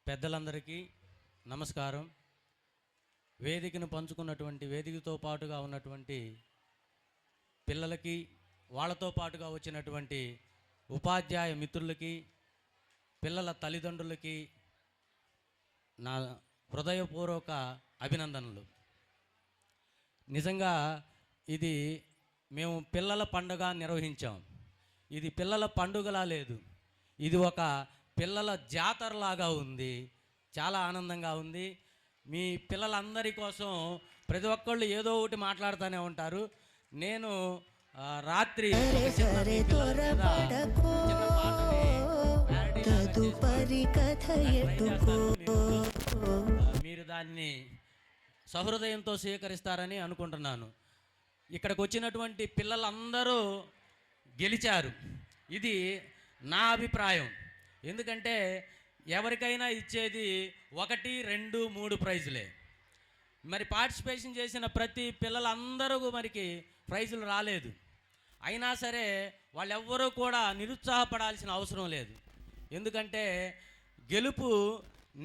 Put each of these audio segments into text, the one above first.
పెద్దలందరికీ నమస్కారం. వేదికను పంచుకున్నటువంటి వేదికతో పాటుగా ఉన్నటువంటి పిల్లలకి, వాళ్ళతో పాటుగా వచ్చినటువంటి ఉపాధ్యాయ మిత్రులకి, పిల్లల తల్లిదండ్రులకి నా హృదయపూర్వక అభినందనలు. నిజంగా ఇది మేము పిల్లల పండుగ నిర్వహించాం. ఇది పిల్లల పండుగలా లేదు, ఇది ఒక పిల్లల జాతరలాగా ఉంది. చాలా ఆనందంగా ఉంది. మీ పిల్లలందరి కోసం ప్రతి ఒక్కళ్ళు ఏదో ఒకటి మాట్లాడుతూనే ఉంటారు. నేను రాత్రి మీరు దాన్ని సహృదయంతో స్వీకరిస్తారని అనుకుంటున్నాను. ఇక్కడికి వచ్చినటువంటి పిల్లలందరూ గెలిచారు, ఇది నా అభిప్రాయం. ఎందుకంటే ఎవరికైనా ఇచ్చేది 1, 2, 3 ప్రైజులే. మరి పార్టిసిపేషన్ చేసిన ప్రతి పిల్లలందరూ మరికి ప్రైజులు రాలేదు. అయినా సరే వాళ్ళెవ్వరూ కూడా నిరుత్సాహపడాల్సిన అవసరం లేదు. ఎందుకంటే గెలుపు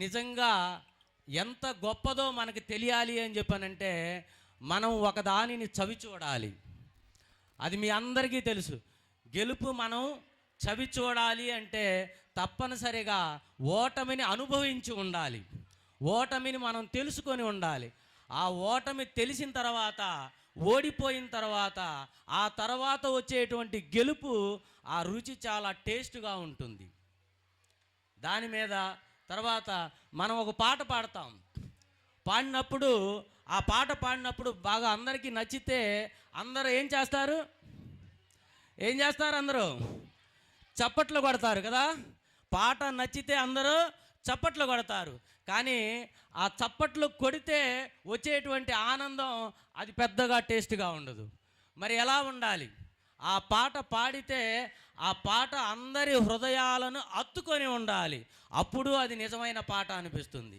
నిజంగా ఎంత గొప్పదో మనకి తెలియాలి అని చెప్పానంటే మనం ఒకదానిని చవి చూడాలి. అది మీ అందరికీ తెలుసు. గెలుపు మనం చవి చూడాలి అంటే తప్పనిసరిగా ఓటమిని అనుభవించి ఉండాలి. ఓటమిని మనం తెలుసుకొని ఉండాలి. ఆ ఓటమి తెలిసిన తర్వాత, ఓడిపోయిన తర్వాత, ఆ తర్వాత వచ్చేటువంటి గెలుపు ఆ రుచి చాలా టేస్ట్గా ఉంటుంది. దాని మీద తర్వాత మనం ఒక పాట పాడతాం. పాడినప్పుడు ఆ పాట పాడినప్పుడు బాగా అందరికీ నచ్చితే అందరూ ఏం చేస్తారు? అందరూ చప్పట్లు కొడతారు కదా. పాట నచ్చితే అందరూ చప్పట్లు కొడతారు. కానీ ఆ చప్పట్లు కొడితే వచ్చేటువంటి ఆనందం అది పెద్దగా టేస్ట్గా ఉండదు. మరి ఎలా ఉండాలి? ఆ పాట పాడితే ఆ పాట అందరి హృదయాలను అత్తుకొని ఉండాలి. అప్పుడు అది నిజమైన పాట అనిపిస్తుంది.